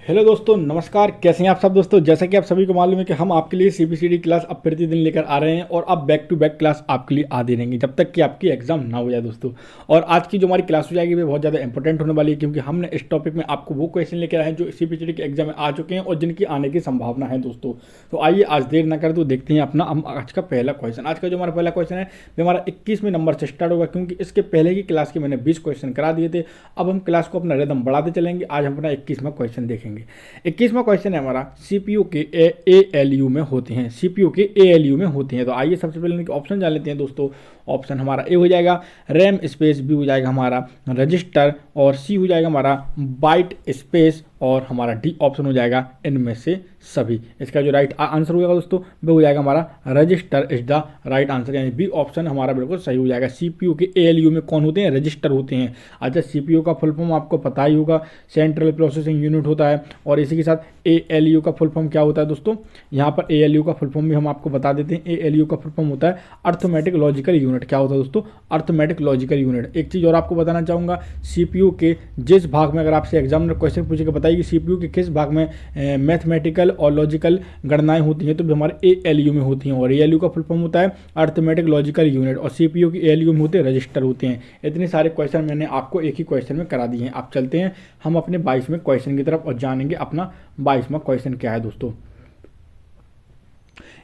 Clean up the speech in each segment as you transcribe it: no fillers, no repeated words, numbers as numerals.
Hello दोस्तों, नमस्कार। कैसे हैं आप सब दोस्तों। जैसा कि आप सभी को मालूम है कि हम आपके लिए सीबीसीडी क्लास अब प्रतिदिन लेकर आ रहे हैं और अब बैक टू बैक क्लास आपके लिए आती रहेंगी जब तक कि आपकी एग्जाम ना हो जाए दोस्तों। और आज की जो हमारी क्लास हो जाएगी वो बहुत ज़्यादा इंपॉर्टेंट होने वाली है, क्योंकि हमने इस टॉपिक में आपको वो क्वेश्चन लेकर आए हैं जो सीबीसीडी के एग्जाम में आ चुके हैं और जिनकी आने की संभावना है दोस्तों। तो आइए आज देर ना कर तो देखते हैं अपना हम आज का पहला क्वेश्चन। आज का जो हमारा पहला क्वेश्चन है वो हमारा 21वें नंबर से स्टार्ट होगा, क्योंकि इसके पहले की क्लास के मैंने 20 क्वेश्चन करा दिए थे। अब हम क्लास को अपना रिदम बढ़ाते चलेंगे। आज हम अपना 21वां क्वेश्चन देखेंगे। 21वां क्वेश्चन है हमारा सीपीयू के एएलयू में होते हैं। सीपीयू के एएलयू में होते हैं। तो आइए सबसे पहले इनके ऑप्शन जान लेते हैं दोस्तों। ऑप्शन हमारा ए हो जाएगा रैम स्पेस, बी हो जाएगा हमारा रजिस्टर, और सी हो जाएगा हमारा बाइट स्पेस, और हमारा डी ऑप्शन हो जाएगा इनमें से सभी। इसका जो राइट आंसर होगा दोस्तों वो हो जाएगा हमारा register is the right answer, यानी बी ऑप्शन हमारा बिल्कुल सही हो जाएगा। सीपीयू के एएलयू में कौन होते हैं? रजिस्टर होते हैं। अच्छा, सीपीयू का फुल फॉर्म आपको पता ही होगा, सेंट्रल प्रोसेसिंग यूनिट होता है। और इसी के साथ एएलयू का फुल फॉर्म क्या होता है दोस्तों? यहाँ पर एएलयू का फुल फॉर्म भी हम आपको बता देते हैं। एएलयू का फुल फॉर्म होता है अर्थमेटिक लॉजिकल यूनिट। क्या होता है दोस्तों? Arithmetic logical unit. एक चीज़ और आपको बताना चाहूँगा, सीपीयू के जिस भाग में, अगर आपसे एग्जामिनर क्वेश्चन पूछेगा बताइए कि सीपीयू के किस भाग में मैथमेटिकल और लॉजिकल गणनाएं होती हैं, तो भी हमारे एएलयू में होती हैं। और एएलयू का फुल फॉर्म होता है अर्थमेटिक लॉजिकल यूनिट, और सीपीयू के एएलयू में होते हैं रजिस्टर होते हैं। इतने सारे क्वेश्चन मैंने आपको एक ही क्वेश्चन में करा दिए हैं। आप चलते हैं हम अपने 22वें क्वेश्चन की तरफ और जानेंगे अपना 22वां क्वेश्चन क्या है दोस्तों।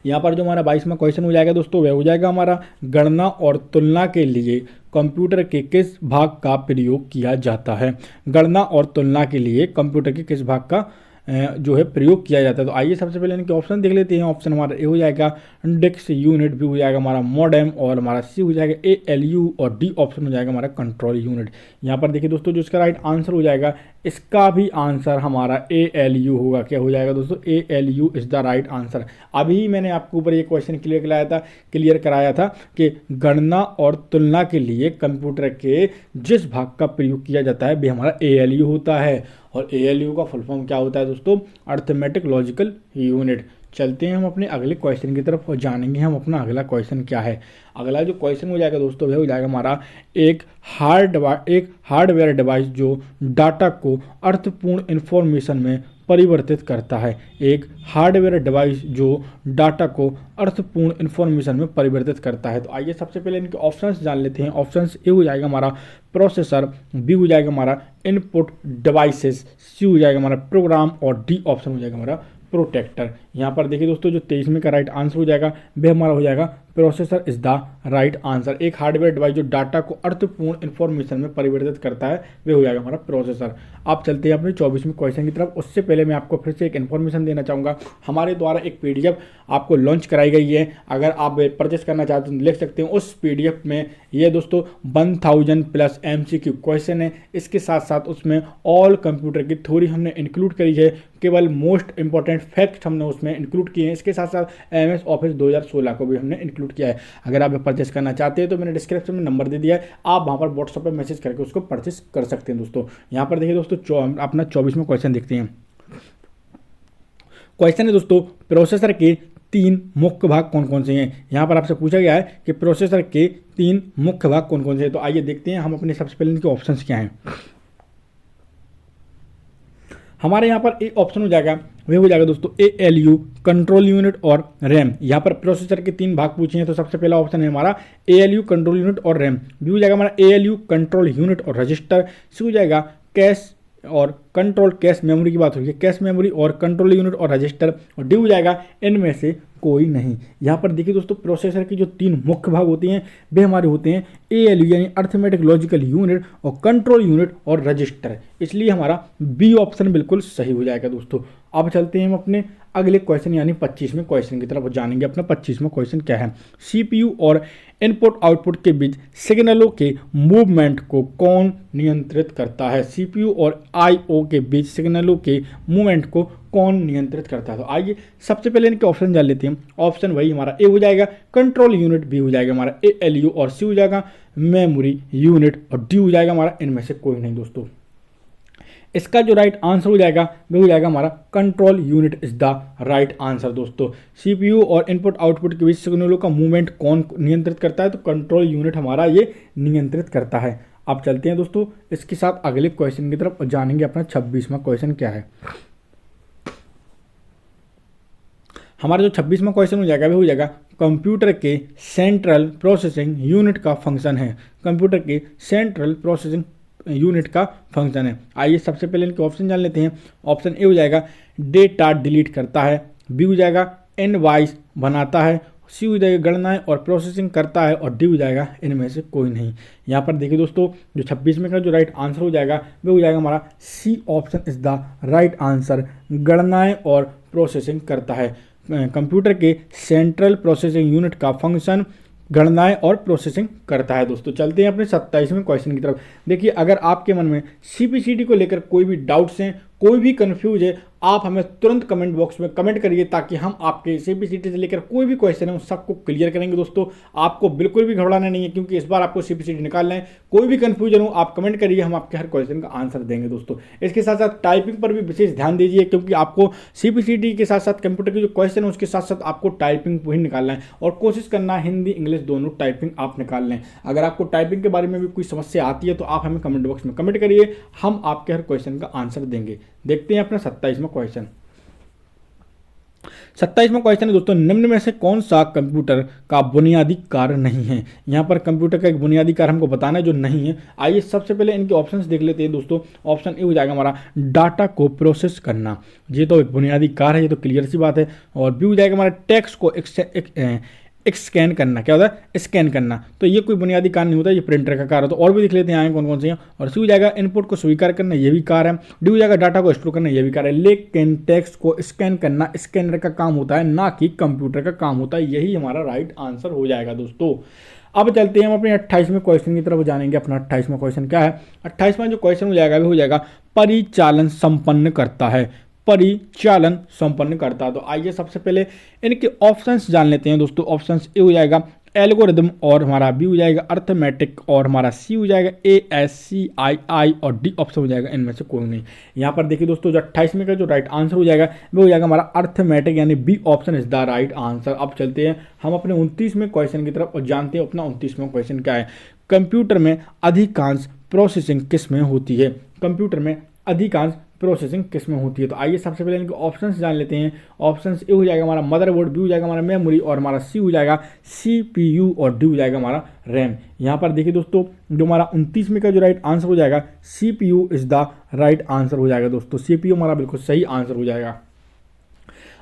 यहाँ पर जो हमारा 22वां क्वेश्चन हो जाएगा दोस्तों वह हो जाएगा हमारा गणना और तुलना के लिए कंप्यूटर के किस भाग का प्रयोग किया जाता है। गणना और तुलना के लिए कंप्यूटर के किस भाग का जो है प्रयोग किया जाता है। तो आइए सबसे पहले इनके ऑप्शन देख लेते हैं। ऑप्शन हमारा ए हो जाएगा डिस्क यूनिट, बी हो जाएगा हमारा मॉडेम, और हमारा सी हो जाएगा एएलयू, और डी ऑप्शन हो जाएगा हमारा कंट्रोल यूनिट। यहाँ पर देखिए दोस्तों, जो इसका राइट आंसर हो जाएगा, इसका भी आंसर हमारा एएलयू होगा। क्या हो जाएगा दोस्तों? ALU is the right answer. अभी मैंने आपके ऊपर ये क्वेश्चन क्लियर कराया था कि गणना और तुलना के लिए कंप्यूटर के जिस भाग का प्रयोग किया जाता है वह हमारा एएलयू होता है। और एएलयू का फुल फॉर्म क्या होता है दोस्तों? Arithmetic logical unit. चलते हैं हम अपने अगले क्वेश्चन की तरफ और जानेंगे हम अपना अगला क्वेश्चन क्या है। अगला जो क्वेश्चन हो जाएगा दोस्तों वह हो जाएगा हमारा एक हार्डवेयर डिवाइस जो डाटा को अर्थपूर्ण इंफॉर्मेशन में परिवर्तित करता है। एक हार्डवेयर डिवाइस जो डाटा को अर्थपूर्ण इंफॉर्मेशन में परिवर्तित करता है। तो आइए सबसे पहले इनके ऑप्शंस जान लेते हैं। ऑप्शंस ए हो जाएगा हमारा प्रोसेसर, बी हो जाएगा हमारा इनपुट डिवाइसेस, सी हो जाएगा हमारा प्रोग्राम, और डी ऑप्शन हो जाएगा हमारा प्रोटेक्टर। यहाँ पर देखिए दोस्तों, जो 23वें का राइट आंसर हो जाएगा वह हमारा हो जाएगा processor is the right answer. एक हार्डवेयर डिवाइस जो डाटा को अर्थपूर्ण इंफॉर्मेशन में परिवर्तित करता है वह हो जाएगा हमारा प्रोसेसर। आप चलते हैं अपने 24वें क्वेश्चन की तरफ। उससे पहले मैं आपको फिर से एक इन्फॉर्मेशन देना चाहूँगा। हमारे द्वारा एक पीडीएफ आपको लॉन्च कराई गई है। अगर आप परचेस करना चाहते हैं तो लिख सकते हैं। उस पीडीएफ में ये दोस्तों 1000+ MCQ क्वेश्चन है। इसके साथ साथ उसमें ऑल कंप्यूटर की थ्योरी हमने इंक्लूड करी है। केवल मोस्ट इंपॉर्टेंट फैक्ट हमने उसमें इंक्लूड किए हैं। इसके साथ साथ एमएस ऑफिस 2016 को भी हमने इंक्लूड किया है। अगर आप परचेस करना चाहते हैं तो मैंने डिस्क्रिप्शन में नंबर दे दिया है, आप वहाँ पर व्हाट्सएप पर मैसेज करके उसको परचेस कर सकते हैं दोस्तों। यहाँ पर देखिए दोस्तों, अपना 24वां क्वेश्चन देखते हैं। क्वेश्चन है दोस्तों, प्रोसेसर के 3 मुख्य भाग कौन कौन से हैं। यहाँ पर आपसे पूछा गया है कि प्रोसेसर के 3 मुख्य भाग कौन कौन से हैं। तो आइए देखते हैं हम अपने सबसे पहले इनके ऑप्शंस क्या हैं। हमारे यहाँ पर एक ऑप्शन हो जाएगा, वह हो जाएगा दोस्तों एएलयू, कंट्रोल यूनिट और रैम। यहाँ पर प्रोसेसर के 3 भाग पूछे हैं, तो सबसे पहला ऑप्शन है हमारा एएलयू, कंट्रोल यूनिट और रैम। बी हो जाएगा हमारा एएलयू, कंट्रोल यूनिट और रजिस्टर। सी हो जाएगा कैश और कंट्रोल, कैश मेमोरी की बात हो रही है, कैश मेमोरी और कंट्रोल यूनिट और रजिस्टर। और डी हो जाएगा इनमें से कोई नहीं। यहाँ पर देखिए दोस्तों, प्रोसेसर की जो 3 मुख्य भाग होते हैं वे हमारे होते हैं एएलयू यानी अर्थमेटिक लॉजिकल यूनिट, और कंट्रोल यूनिट और रजिस्टर। इसलिए हमारा बी ऑप्शन बिल्कुल सही हो जाएगा दोस्तों। अब चलते हैं हम अपने अगले क्वेश्चन यानी 25वें क्वेश्चन की तरफ जानेंगे। अपना 25वां क्वेश्चन क्या है। सीपीयू और इनपुट आउटपुट के बीच सिग्नलों के मूवमेंट को कौन नियंत्रित करता है। सीपीयू और आईओ के बीच सिग्नलों के मूवमेंट को कौन नियंत्रित करता है। तो आइए सबसे पहले इनके ऑप्शन जान लेते हैं। ऑप्शन वही हमारा ए हो जाएगा कंट्रोल यूनिट, बी हो जाएगा हमारा एएलयू, और सी हो जाएगा मेमोरी यूनिट, और डी हो जाएगा हमारा इनमें से कोई नहीं दोस्तों। इसका जो राइट आंसर हो जाएगा वो हो जाएगा हमारा control unit is the right answer दोस्तों। सीपीयू और इनपुट आउटपुट के बीच सिग्नलों का मूवमेंट कौन नियंत्रित करता है, तो कंट्रोल यूनिट हमारा ये नियंत्रित करता है। अब चलते हैं दोस्तों इसके साथ अगले क्वेश्चन की तरफ और जानेंगे अपना 26वां क्वेश्चन क्या है। हमारा जो 26वां क्वेश्चन हो जाएगा वो हो जाएगा कंप्यूटर के सेंट्रल प्रोसेसिंग यूनिट का फंक्शन है। कंप्यूटर के सेंट्रल प्रोसेसिंग यूनिट का फंक्शन है। आइए सबसे पहले इनके ऑप्शन जान लेते हैं। ऑप्शन ए हो जाएगा डेटा डिलीट करता है, बी हो जाएगा इनवॉइस बनाता है, सी हो जाएगा गणनाएं और प्रोसेसिंग करता है, और डी हो जाएगा इनमें से कोई नहीं। यहाँ पर देखिए दोस्तों, जो 26 में का जो राइट आंसर हो जाएगा वो हो जाएगा हमारा C option is the right answer, गणनाएं और प्रोसेसिंग करता है। कंप्यूटर के सेंट्रल प्रोसेसिंग यूनिट का फंक्शन गणनाएं और प्रोसेसिंग करता है। दोस्तों चलते हैं अपने 27वें क्वेश्चन की तरफ। देखिए, अगर आपके मन में सीपीसीटी को लेकर कोई भी डाउट्स हैं, कोई भी कंफ्यूज है, आप हमें तुरंत कमेंट बॉक्स में कमेंट करिए, ताकि हम आपके सीपीसीटी से लेकर कोई भी क्वेश्चन है उन सबको क्लियर करेंगे। दोस्तों आपको बिल्कुल भी घबराना नहीं है, क्योंकि इस बार आपको सीपीसीटी निकालना है। कोई भी कंफ्यूजन हो आप कमेंट करिए, हम आपके हर क्वेश्चन का आंसर देंगे। दोस्तों इसके साथ साथ टाइपिंग पर भी विशेष ध्यान दीजिए, क्योंकि आपको सीपीसीटी के साथ साथ कंप्यूटर के जो क्वेश्चन है उसके साथ साथ आपको टाइपिंग भी निकालना है, और कोशिश करना हिंदी इंग्लिश दोनों टाइपिंग आप निकाल लें। अगर आपको टाइपिंग के बारे में भी कोई समस्या आती है तो आप हमें कमेंट बॉक्स में कमेंट करिए, हम आपके हर क्वेश्चन का आंसर देंगे। देखते हैं अपना 27वां क्वेश्चन। 27वां क्वेश्चन है दोस्तों, निम्न में से कौन सा कंप्यूटर का बुनियादी कार्य नहीं है। यहाँ पर कंप्यूटर का एक बुनियादी कार्य हमको बताना है जो नहीं है। आइए सबसे पहले इनके ऑप्शंस देख लेते हैं। दोस्तों ऑप्शन ए हो जाएगा हमारा डाटा को प्रोसेस करना, ये तो एक बुनियादी कार्य है, ये तो क्लियर सी बात है। और बी हो जाएगा हमारा टेक्स्ट को स्कैन करना, क्या होता है स्कैन करना, तो ये कोई बुनियादी कार्य नहीं होता, ये प्रिंटर का कार्य होता है। और भी देख लेते हैं आए कौन कौन से हैं। और सी हो जाएगा इनपुट को स्वीकार करना, ये भी कार्य है। डी हो जाएगा डाटा को स्टोर करना, ये भी कार्य है। लेकिन टेक्स्ट को स्कैन करना स्कैनर का काम होता है, ना कि कंप्यूटर का काम होता है। यही हमारा राइट आंसर हो जाएगा। दोस्तों अब चलते हैं हम अपने 28वें क्वेश्चन की तरफ जानेंगे। अपना 28वां क्वेश्चन क्या है। 28वां जो क्वेश्चन हो जाएगा वो हो जाएगा परिचालन संपन्न करता है, परिचालन संपन्न करता है। तो आइए सबसे पहले इनके ऑप्शंस जान लेते हैं। दोस्तों ऑप्शंस ए हो जाएगा एल्गोरिदम, और हमारा बी हो जाएगा अर्थमेटिक, और हमारा सी हो जाएगा ASCII, और डी ऑप्शन हो जाएगा इनमें से कोई नहीं। यहाँ पर देखिए दोस्तों, जो 28वें का जो राइट आंसर हो जाएगा वो हो जाएगा हमारा अर्थमेटिक, यानी B option is the right answer. अब चलते हैं हम अपने 29वें क्वेश्चन की तरफ और जानते हैं अपना 29वां क्वेश्चन क्या है। कंप्यूटर में अधिकांश प्रोसेसिंग किस में होती है। कंप्यूटर में अधिकांश प्रोसेसिंग किस में होती है। तो आइए सबसे पहले इनके ऑप्शंस जान लेते हैं। ऑप्शंस ए हो जाएगा हमारा मदरबोर्ड, बी हो जाएगा हमारा मेमोरी, और हमारा सी हो जाएगा CPU, और डी हो जाएगा हमारा रैम। यहाँ पर देखिए दोस्तों, जो हमारा 29वें का जो राइट आंसर हो जाएगा CPU is the right answer हो जाएगा। दोस्तों CPU हमारा बिल्कुल सही आंसर हो जाएगा।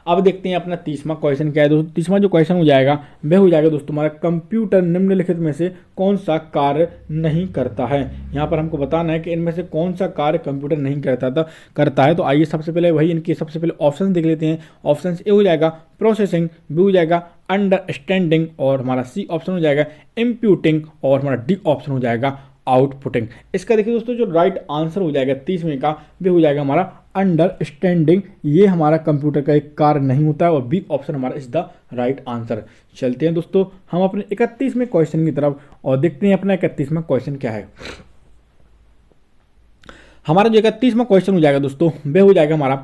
अब देखते हैं अपना 30वां क्वेश्चन क्या है। दोस्तों 30वां जो क्वेश्चन हो जाएगा वह हो जाएगा दोस्तों हमारा कंप्यूटर निम्नलिखित में से कौन सा कार्य नहीं करता है। यहाँ पर हमको बताना है कि इनमें से कौन सा कार्य कंप्यूटर नहीं करता है। तो आइए सबसे पहले वही इनके सबसे पहले ऑप्शन देख लेते हैं। ऑप्शन ए हो जाएगा प्रोसेसिंग, बी हो जाएगा अंडरस्टैंडिंग, और हमारा सी ऑप्शन हो जाएगा इम्प्यूटिंग, और हमारा डी ऑप्शन हो जाएगा आउटपुटिंग। इसका देखिए दोस्तों, जो राइट आंसर हो जाएगा 30वें का वो हो जाएगा हमारा अंडरस्टैंडिंग। ये हमारा कंप्यूटर का एक कार्य नहीं होता है, और बी ऑप्शन हमारा इज द राइट आंसर। चलते हैं दोस्तों हम अपने 31वें क्वेश्चन की तरफ और देखते हैं अपना 31वां क्वेश्चन क्या है। हमारा जो 31वां क्वेश्चन हो जाएगा दोस्तों वह हो जाएगा हमारा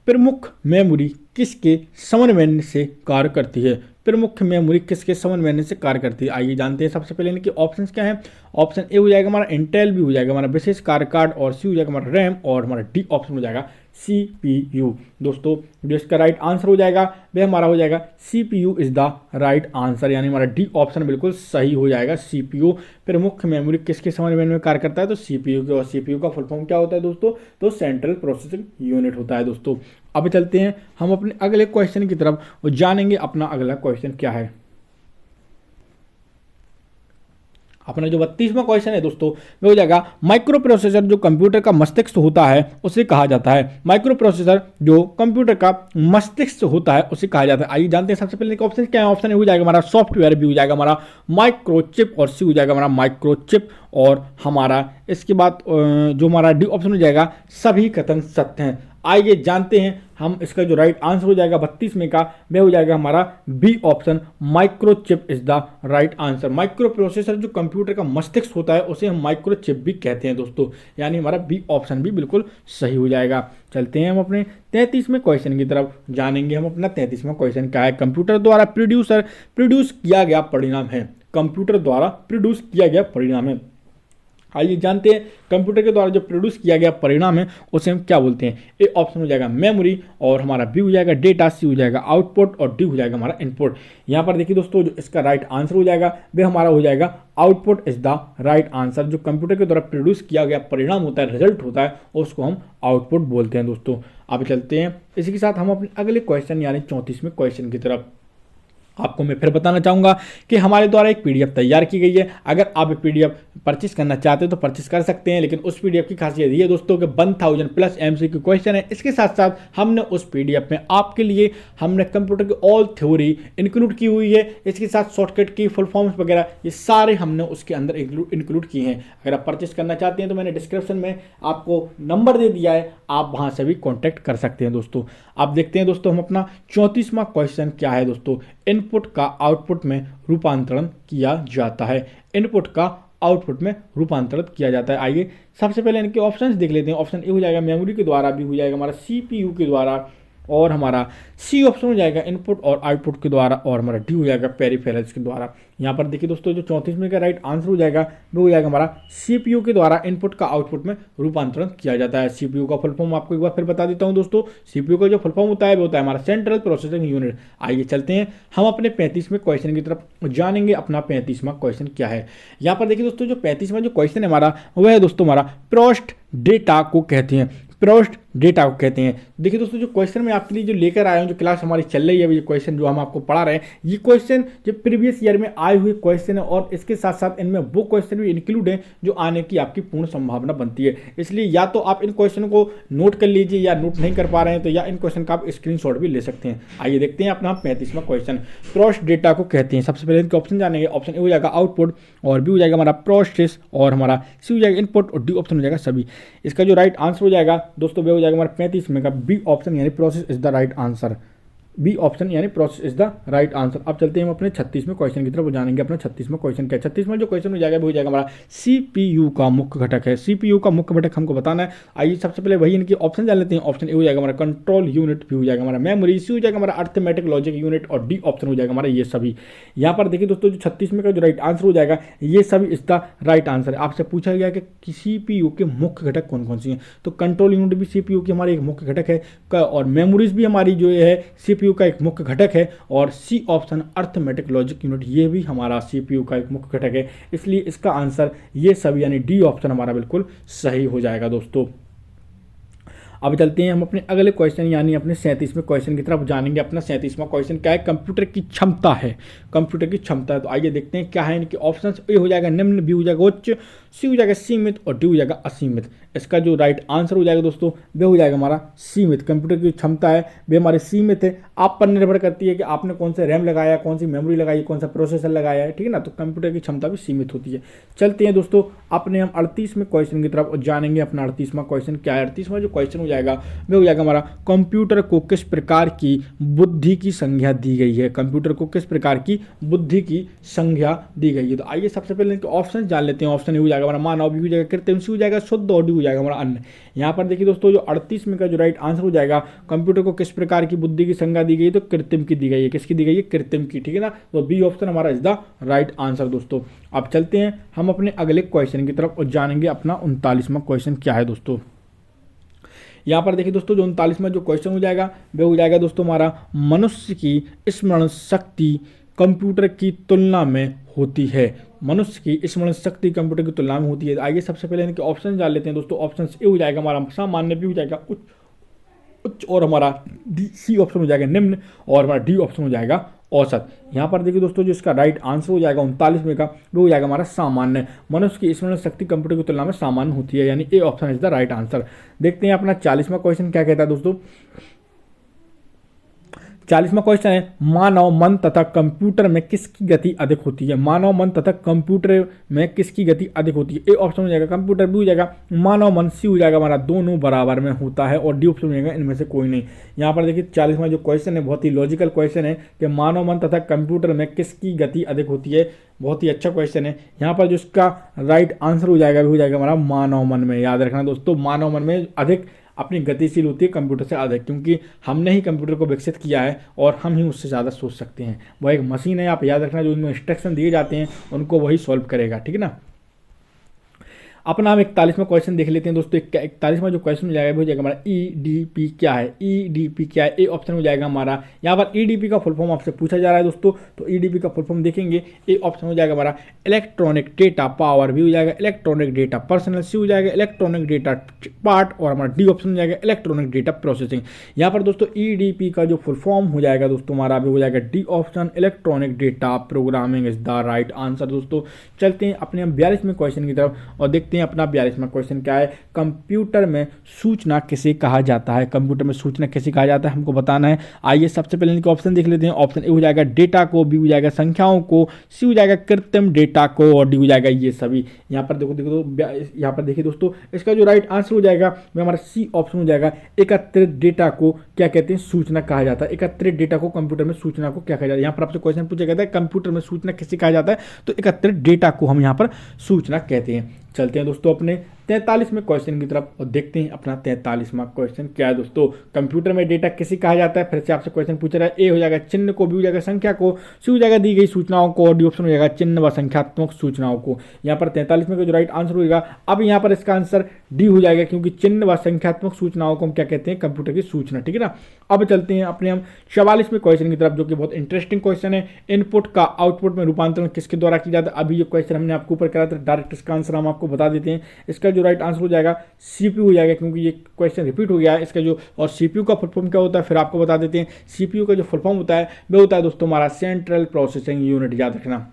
प्रमुख मेमोरी किसके समन्वय से कार्य करती है। प्रमुख मेमोरी किसके समन्वय से कार्य करती है। आइए जानते हैं सबसे पहले इनके ऑप्शंस क्या हैं। ऑप्शन ए हो जाएगा हमारा इंटेल, बी हो जाएगा हमारा विशेष कार्य कार्ड, और सी हो जाएगा हमारा रैम, और हमारा डी ऑप्शन हो जाएगा CPU। दोस्तों जो इसका राइट आंसर हो जाएगा वह हमारा हो जाएगा CPU is the right answer, यानी हमारा डी ऑप्शन बिल्कुल सही हो जाएगा। CPU प्रमुख मेमोरी किसके समन्वय में कार्य करता है, तो CPU के। और CPU का फुल फॉर्म क्या होता है दोस्तों, तो सेंट्रल प्रोसेसिंग यूनिट होता है। दोस्तों अब चलते हैं हम अपने अगले क्वेश्चन की तरफ और जानेंगे अपना अगला क्वेश्चन क्या है। अपना जो 32वां क्वेश्चन है दोस्तों वो हो जाएगा माइक्रो प्रोसेसर जो कंप्यूटर का मस्तिष्क होता है उसे कहा जाता है। माइक्रो प्रोसेसर जो कंप्यूटर का मस्तिष्क होता है उसे कहा जाता है। आइए जानते हैं सबसे पहले ऑप्शन क्या है। ऑप्शन हो जाएगा हमारा सॉफ्टवेयर, बी हो जाएगा हमारा माइक्रोचिप, और सी हो जाएगा हमारा माइक्रोचिप, और हमारा इसके बाद जो हमारा डी ऑप्शन हो जाएगा सभी कथन सत्य हैं। आइए जानते हैं हम इसका जो राइट आंसर हो जाएगा 32 में का वह हो जाएगा हमारा B option microchip is the right answer. Microprocessor जो कंप्यूटर का मस्तिष्क होता है उसे हम माइक्रोचिप भी कहते हैं दोस्तों, यानी हमारा बी ऑप्शन भी बिल्कुल सही हो जाएगा। चलते हैं हम अपने 33वें क्वेश्चन की तरफ, जानेंगे हम अपना 33वां क्वेश्चन क्या है। कंप्यूटर द्वारा प्रोड्यूस किया गया परिणाम है। कंप्यूटर द्वारा प्रोड्यूस किया गया परिणाम है। आइए जानते हैं कंप्यूटर के द्वारा जो प्रोड्यूस किया गया परिणाम है उसे हम क्या बोलते हैं। ए ऑप्शन हो जाएगा मेमोरी, और हमारा बी हो जाएगा डेटा, सी हो जाएगा आउटपुट, और डी हो जाएगा हमारा इनपुट। यहाँ पर देखिए दोस्तों, जो इसका राइट आंसर हो जाएगा वह हमारा हो जाएगा output is the right answer. जो कंप्यूटर के द्वारा प्रोड्यूस किया गया परिणाम होता है, रिजल्ट होता है, उसको हम आउटपुट बोलते हैं दोस्तों। अब चलते हैं इसी के साथ हम अपने अगले क्वेश्चन यानी 34वें क्वेश्चन की तरफ। आपको मैं फिर बताना चाहूँगा कि हमारे द्वारा एक पीडीएफ तैयार की गई है। अगर आप पीडीएफ परचेस करना चाहते हैं तो परचेस कर सकते हैं, लेकिन उस पीडीएफ की खासियत ये दोस्तों कि 1000 प्लस एमसीक्यू क्वेश्चन है। इसके साथ साथ हमने उस पीडीएफ में आपके लिए हमने कंप्यूटर की ऑल थ्योरी इंक्लूड की हुई है। इसके साथ शॉर्टकट की फुल फॉर्म्स वगैरह ये सारे हमने उसके अंदर इंक्लूड किए हैं। अगर आप परचेस करना चाहते हैं तो मैंने डिस्क्रिप्शन में आपको नंबर दे दिया है, आप वहाँ से भी कॉन्टैक्ट कर सकते हैं दोस्तों। आप देखते हैं दोस्तों हम अपना 34वां क्वेश्चन क्या है दोस्तों। इनपुट का आउटपुट में रूपांतरण किया जाता है। इनपुट का आउटपुट में रूपांतरित किया जाता है। आइए सबसे पहले इनके ऑप्शंस देख लेते हैं। ऑप्शन ए हो जाएगा मेमोरी के द्वारा, बी हो जाएगा हमारा सीपीयू के द्वारा, और हमारा सी ऑप्शन हो जाएगा इनपुट और आउटपुट के द्वारा, और हमारा डी हो जाएगा पेरिफेरल्स के द्वारा। यहाँ पर देखिए दोस्तों, जो 34वें का राइट आंसर हो जाएगा वो हो जाएगा हमारा सीपीयू के द्वारा इनपुट का आउटपुट में रूपांतरण किया जाता है। सीपीयू का फुल फॉर्म आपको एक बार फिर बता देता हूँ दोस्तों। सीपीयू का जो फुल फॉर्म होता है वो होता है हमारा सेंट्रल प्रोसेसिंग यूनिट। आइए चलते हैं हम अपने 35वें क्वेश्चन की तरफ, जानेंगे अपना 35वां क्वेश्चन क्या है। यहाँ पर देखिए दोस्तों, जो 35वां जो क्वेश्चन है हमारा वह है दोस्तों हमारा प्रोस्ट डेटा को कहते हैं। प्रोस्ट डेटा को कहते हैं। देखिए दोस्तों, जो क्वेश्चन मैं आपके लिए जो लेकर आया हूँ, जो क्लास हमारी चल रही है अभी, जो क्वेश्चन जो हम आपको पढ़ा रहे हैं, ये क्वेश्चन जो प्रीवियस ईयर में आए हुए क्वेश्चन है, और इसके साथ साथ इनमें वो क्वेश्चन भी इंक्लूड हैं जो आने की आपकी पूर्ण संभावना बनती है। इसलिए या तो आप इन क्वेश्चन को नोट कर लीजिए, या नोट नहीं कर पा रहे हैं तो या इन क्वेश्चन का आप स्क्रीनशॉट भी ले सकते हैं। आइए देखते हैं अपना 35वां क्वेश्चन। प्रोस्ट डेटा को कहते हैं। सबसे पहले इनके ऑप्शन जानेंगे। ऑप्शन ए हो जाएगा आउटपुट, और बी हो जाएगा हमारा प्रोसेस, और हमारा सी हो जाएगा इनपुट, और डी ऑप्शन हो जाएगा सभी। इसका जो राइट आंसर हो जाएगा दोस्तों वो हो जाएगा हमारा 35 में का बी ऑप्शन यानी process is the right answer. B option यानी process is the right answer. अब चलते हैं हम अपने 36वें क्वेश्चन की तरफ, जानेंगे अपना 36वां क्वेश्चन क्या है। 36वां जो क्वेश्चन हो जाएगा वो हो जाएगा हमारा सीपीयू का मुख्य घटक है। सीपीयू का मुख्य घटक हमको बताना है। आइए सबसे पहले वही इनके ऑप्शन जान लेते हैं। ऑप्शन ए हो जाएगा हमारा कंट्रोल यूनिट, बी हो जाएगा हमारा मेमोरी, सी हो जाएगा हमारा अर्थमेटिक लॉजिक यूनिट, और डी ऑप्शन हो जाएगा हमारा ये सभी। यहाँ पर देखिए दोस्तों, जो 36वें का जो राइट आंसर हो जाएगा ये सभी इसका राइट आंसर है। आपसे पूछा गया कि सीपीयू के मुख्य घटक कौन कौन सी हैं, तो कंट्रोल यूनिट भी सीपीयू की हमारी एक मुख्य घटक है, और मेमोरीज भी हमारी जो है सीपीयू का एक मुख्य घटक है, और C option arithmetic logic unit ये भी हमारा सीपीयू का एक मुख्य घटक है। इसलिए इसका आंसर ये सभी यानी डी ऑप्शन हमारा बिल्कुल सही हो जाएगा दोस्तों। अब चलते हैं हम अपने अगले क्वेश्चन यानी अपने 37वें क्वेश्चन की तरफ, जानेंगे अपना 37वां क्वेश्चन क्या है। कंप्यूटर की क्षमता है। कंप्यूटर की क्षमता है, तो आइए देखते हैं क्या है इनके ऑप्शंस। ए हो जाएगा निम्न, बी हो जाएगा उच्च, सी हो जाएगा सीमित, और डी हो जाएगा असीमित। इसका जो राइट आंसर हो जाएगा दोस्तों वह हो जाएगा हमारा सीमित। कंप्यूटर की क्षमता है वे हमारे सीमित है। आप पर निर्भर करती है कि आपने कौन सा रैम लगाया, कौन सी मेमोरी लगाई, कौन सा प्रोसेसर लगाया है, ठीक है ना। तो कंप्यूटर की क्षमता भी सीमित होती है। चलते हैं दोस्तों अपने हम 38वें क्वेश्चन की तरफ, जानेंगे अपना 38वां क्वेश्चन क्या है। 38वां जो क्वेश्चन हो जाएगा वह हो जाएगा हमारा कंप्यूटर को किस प्रकार की बुद्धि की संज्ञा दी गई है। कंप्यूटर को किस प्रकार की बुद्धि की संज्ञा दी गई है। तो आइए सबसे पहले इनके ऑप्शन जान लेते हैं। ऑप्शन ए हो जाएगा हमारा मानव, बी हो जाएगा कृत्रिम, सी हो जाएगा शुद्ध, और डी हो जाएगा हमारा अन्य। यहाँ पर देखिए दोस्तों, जो 38 में का जो राइट आंसर हो जाएगा कंप्यूटर को किस प्रकार की बुद्धि की संज्ञा दी गई है, तो कृत्रिम की दी गई है। किसकी दी गई है? कृत्रिम की, ठीक है ना। तो बी ऑप्शन हमारा इज द राइट आंसर दोस्तों। अब चलते हैं हम अपने अगले क्वेश्चन की तरफ और जानेंगे अपना 39वां क्वेश्चन क्या है दोस्तों। यहाँ पर देखिए दोस्तों, जो 39वां जो क्वेश्चन हो जाएगा वह हो जाएगा दोस्तों हमारा मनुष्य की स्मरण शक्ति कंप्यूटर की तुलना में होती है। मनुष्य की स्मरण शक्ति कंप्यूटर की तुलना में होती है। आइए सबसे पहले इनके ऑप्शन जान लेते हैं दोस्तों। ऑप्शन ए हो जाएगा हमारा सामान्य, बी हो जाएगा उच्च, और हमारा डी सी ऑप्शन हो जाएगा निम्न, और हमारा डी ऑप्शन हो जाएगा औसत। यहाँ पर देखिए दोस्तों, जो इसका राइट आंसर हो जाएगा 39 में का वो हो जाएगा हमारा सामान्य। मनुष्य की स्मरण शक्ति कंप्यूटर की तुलना में सामान्य होती है, यानी A option is the right answer. देखते हैं अपना 40वां क्वेश्चन क्या कहता है दोस्तों। 40वां क्वेश्चन है मानव मन तथा कंप्यूटर में किसकी गति अधिक होती है। मानव मन तथा कंप्यूटर में किसकी गति अधिक होती है। ए ऑप्शन हो जाएगा कंप्यूटर, बी हो जाएगा मानव मन, सी हो जाएगा हमारा दोनों बराबर में होता है, और डी ऑप्शन हो जाएगा इनमें से कोई नहीं। यहाँ पर देखिए 40वां जो क्वेश्चन है बहुत ही लॉजिकल क्वेश्चन है कि मानव मन तथा कंप्यूटर में किसकी गति अधिक होती है। बहुत ही अच्छा क्वेश्चन है। यहाँ पर जो इसका राइट आंसर हो जाएगा वो हो जाएगा हमारा मानव मन में। याद रखना दोस्तों, मानव मन में अधिक अपनी गतिशील होती है कंप्यूटर से अधिक, क्योंकि हमने ही कंप्यूटर को विकसित किया है और हम ही उससे ज़्यादा सोच सकते हैं। वह एक मशीन है, आप याद रखना, जो उनमें इंस्ट्रक्शन दिए जाते हैं उनको वही सॉल्व करेगा, ठीक है ना। अपना हम 41वां क्वेश्चन देख लेते हैं दोस्तों। 41वां जो क्वेश्चन हो जाएगा वो हो जाएगा हमारा ईडीपी क्या है। ईडीपी क्या है, ए ऑप्शन हो जाएगा हमारा। यहाँ पर ईडीपी का फुल फॉर्म आपसे पूछा जा रहा है दोस्तों, तो ईडीपी का फुल फॉर्म देखेंगे, ए ऑप्शन हो जाएगा हमारा इलेक्ट्रॉनिक डेटा पावर, भी हो जाएगा इलेक्ट्रॉनिक डेटा पर्सनल, सी हो जाएगा इलेक्ट्रॉनिक डेटा पार्ट, और हमारा डी ऑप्शन हो जाएगा इलेक्ट्रॉनिक डेटा प्रोसेसिंग। यहाँ पर दोस्तों ईडीपी का जो फुल फॉर्म हो जाएगा दोस्तों हमारा भी हो जाएगा D option electronic data programming is the right answer. दोस्तों चलते हैं अपने हम 42वें क्वेश्चन की तरफ और देखते हैं अपना 42वां क्वेश्चन क्या है। कंप्यूटर में सूचना किसे कहा जाता है। कंप्यूटर में सूचना किसे कहा जाता है हमको बताना है। आइए सबसे पहले इनके ऑप्शन देख लेते हैं। ऑप्शन ए हो जाएगा डेटा को, बी हो जाएगा संख्याओं को, सी हो जाएगा कृत्रिम डेटा को, और डी हो जाएगा ये सभी। यहाँ पर यहाँ पर देखिए दोस्तों, इसका जो राइट आंसर हो जाएगा वो हमारा सी ऑप्शन हो जाएगा। एकत्रित डेटा को क्या कहते हैं, सूचना कहा जाता है। एकत्रित डेटा को कंप्यूटर में सूचना को क्या कहा जाता है। यहाँ पर आपसे क्वेश्चन पूछा गया था कंप्यूटर में सूचना किसे कहा जाता है, तो एकत्रित डेटा को हम यहाँ पर सूचना कहते हैं। चलते हैं दोस्तों अपने 43वें क्वेश्चन की तरफ और देखते हैं अपना 43वां क्वेश्चन क्या है दोस्तों। कंप्यूटर में डेटा किसे कहा जाता है, फिर से आपसे क्वेश्चन पूछ रहा है। ए हो जाएगा चिन्ह को, बी हो जाएगा संख्या को, सी हो जाएगा दी गई सूचनाओं को, और डी ऑप्शन हो जाएगा चिन्ह व संख्यात्मक सूचनाओं को। यहाँ पर 43वें का जो राइट आंसर होगा, अब यहाँ पर इसका आंसर डी हो जाएगा, क्योंकि चिन्ह व संख्यात्मक सूचनाओं को हम क्या कहते हैं, कंप्यूटर की सूचना। ठीक है ना। अब चलते हैं अपने हम 44वें क्वेश्चन की तरफ, जो कि बहुत इंटरेस्टिंग क्वेश्चन है। इनपुट का आउटपुट में रूपांतरण किसके द्वारा किया जाता है। अभी जो क्वेश्चन हमने आपको ऊपर कराया था, डायरेक्ट इसका आंसर हम आपको बता देते हैं। इसका जो राइट आंसर हो जाएगा सीपीयू हो जाएगा, क्योंकि ये क्वेश्चन रिपीट हो गया है इसका जो। और सीपीयू का फुल फॉर्म क्या होता है फिर आपको बता देते हैं। सीपीयू का जो फुल फॉर्म होता है वो होता है दोस्तों हमारा सेंट्रल प्रोसेसिंग यूनिट, याद रखना।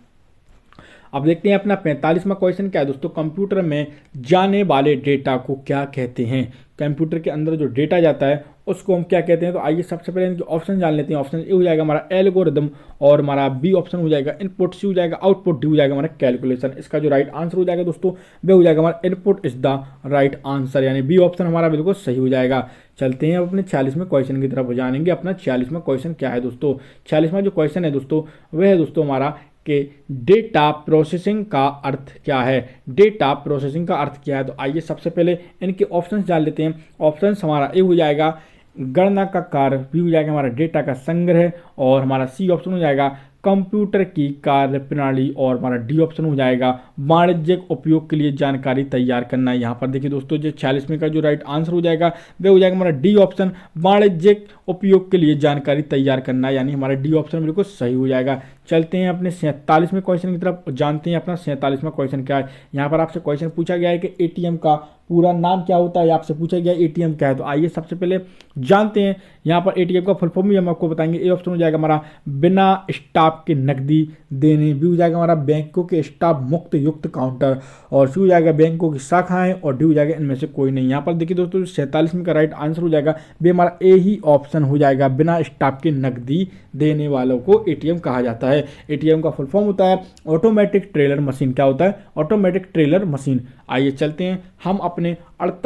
अब देखते हैं अपना 45वां क्वेश्चन क्या है दोस्तों। कंप्यूटर में जाने वाले डेटा को क्या कहते हैं। कंप्यूटर के अंदर जो डेटा जाता है उसको हम क्या कहते हैं। तो आइए सबसे पहले इनके ऑप्शन जान लेते हैं। ऑप्शन ए हो जाएगा हमारा एल्गोरिदम, और हमारा बी ऑप्शन हो जाएगा इनपुट, सी हो जाएगा आउटपुट, डी हो जाएगा हमारा कैलकुलेशन। इसका जो राइट आंसर हो जाएगा दोस्तों वह हो जाएगा हमारा input is the right answer, यानी बी ऑप्शन हमारा बिल्कुल सही हो जाएगा। चलते हैं अब अपने 46वें क्वेश्चन की तरफ जानेंगे। अपना 46वां क्वेश्चन क्या है दोस्तों। 46वां जो क्वेश्चन है दोस्तों वह है दोस्तों हमारा कि डेटा प्रोसेसिंग का अर्थ क्या है। डेटा प्रोसेसिंग का अर्थ क्या है, तो आइए सबसे पहले इनके ऑप्शंस डाल लेते हैं। ऑप्शंस हमारा ए हो जाएगा गणना का कार्य, बी हो जाएगा हमारा डेटा का संग्रह, और हमारा सी ऑप्शन हो जाएगा कंप्यूटर की कार्य प्रणाली, और हमारा डी ऑप्शन हो जाएगा वाणिज्यिक उपयोग के लिए जानकारी तैयार करना। यहाँ पर देखिए दोस्तों जो 46वें का जो राइट आंसर हो जाएगा वह हो जाएगा हमारा डी ऑप्शन वाणिज्यिक उपयोग के लिए जानकारी तैयार करना, यानी हमारा डी ऑप्शन बिल्कुल सही हो जाएगा। चलते हैं अपने 47वें क्वेश्चन की तरफ, जानते हैं अपना 47वां क्वेश्चन क्या है। यहाँ पर आपसे क्वेश्चन पूछा गया है कि एटीएम का पूरा नाम क्या होता है, आपसे पूछा गया एटीएम क्या है। तो आइए सबसे पहले जानते हैं। यहाँ पर एटीएम का फुल फॉर्म भी हम आपको बताएंगे। ए ऑप्शन हो जाएगा हमारा बिना स्टाफ के नकदी देने, बी हो जाएगा हमारा बैंकों के स्टाफ मुक्त युक्त काउंटर, और सी हो जाएगा बैंकों की शाखाएं, और डी हो जाएगा इनमें से कोई नहीं। यहाँ पर देखिए दोस्तों 47वें का राइट आंसर हो जाएगा भी हमारा ए ही ऑप्शन हो जाएगा, बिना स्टाफ के नकदी देने वालों को एटीएम कहा जाता है। एटीएम का फुल फॉर्म होता है ऑटोमेटिक टेलर मशीन। क्या होता है, ऑटोमेटिक टेलर मशीन। आइए चलते हैं हम अपने 48